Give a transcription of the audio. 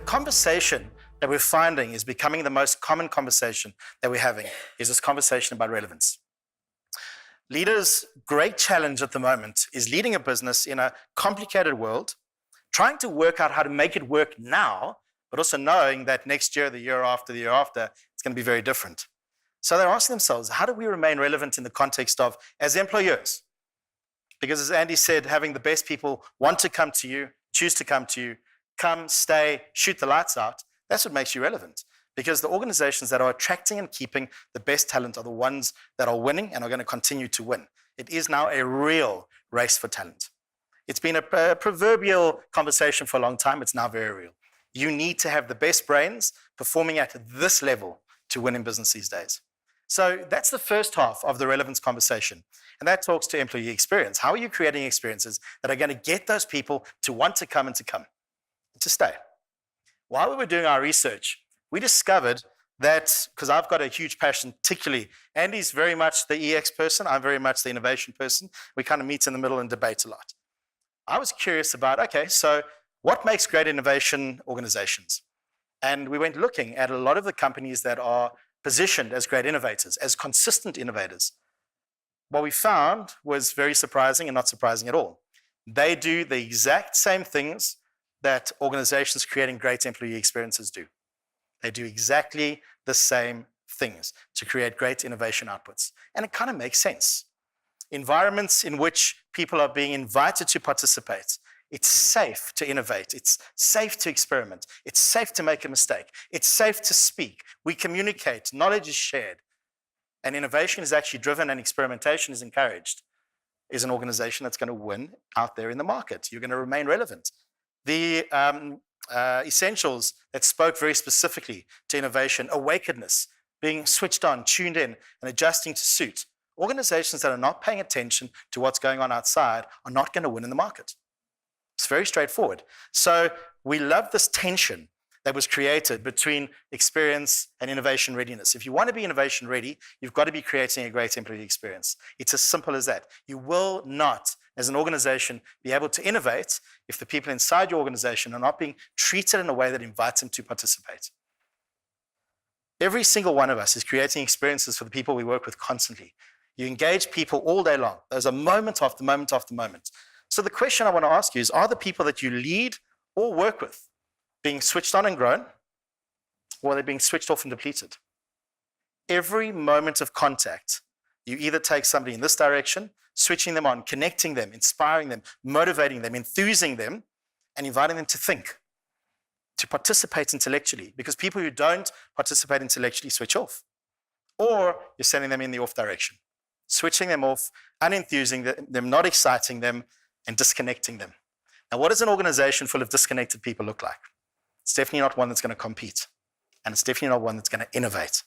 conversation that we're finding is becoming the most common conversation that we're having is this conversation about relevance. Leaders' great challenge at the moment is leading a business in a complicated world, trying to work out how to make it work now, but also knowing that next year, the year after, it's going to be very different. So they're asking themselves, how do we remain relevant in the context of, as employers? Because as Andy said, having the best people want to come to you, choose to come to you, come, stay, shoot the lights out, that's what makes you relevant. Because the organizations that are attracting and keeping the best talent are the ones that are winning and are going to continue to win. It is now a real race for talent. It's been a proverbial conversation for a long time. It's now very real. You need to have the best brains performing at this level to win in business these days. So that's the first half of the relevance conversation. And that talks to employee experience. How are you creating experiences that are going to get those people to want to come and to stay? While we were doing our research, we discovered that, because I've got a huge passion, particularly, Andy's very much the EX person, I'm very much the innovation person. We kind of meet in the middle and debate a lot. I was curious about, okay, so what makes great innovation organizations? And we went looking at a lot of the companies that are positioned as great innovators, as consistent innovators. What we found was very surprising and not surprising at all. They do the exact same things that organizations creating great employee experiences do. They do exactly the same things to create great innovation outputs. And it kind of makes sense. Environments in which people are being invited to participate. It's safe to innovate. It's safe to experiment. It's safe to make a mistake. It's safe to speak. We communicate. Knowledge is shared. And innovation is actually driven and experimentation is encouraged. Is an organization that's going to win out there in the market. You're going to remain relevant. The essentials that spoke very specifically to innovation, awakeness, being switched on, tuned in, and adjusting to suit. Organizations that are not paying attention to what's going on outside are not going to win in the market. It's very straightforward. So we love this tension that was created between experience and innovation readiness. If you want to be innovation ready, you've got to be creating a great employee experience. It's as simple as that. You will not, as an organization, be able to innovate if the people inside your organization are not being treated in a way that invites them to participate. Every single one of us is creating experiences for the people we work with constantly. You engage people all day long. There's a moment after moment after moment. So the question I want to ask you is, are the people that you lead or work with being switched on and grown, or are they being switched off and depleted? Every moment of contact, you either take somebody in this direction, switching them on, connecting them, inspiring them, motivating them, enthusing them, and inviting them to think, to participate intellectually, because people who don't participate intellectually switch off. Or you're sending them in the off direction, switching them off, unenthusing them, not exciting them, and disconnecting them. Now, what does an organization full of disconnected people look like? It's definitely not one that's going to compete, and it's definitely not one that's going to innovate.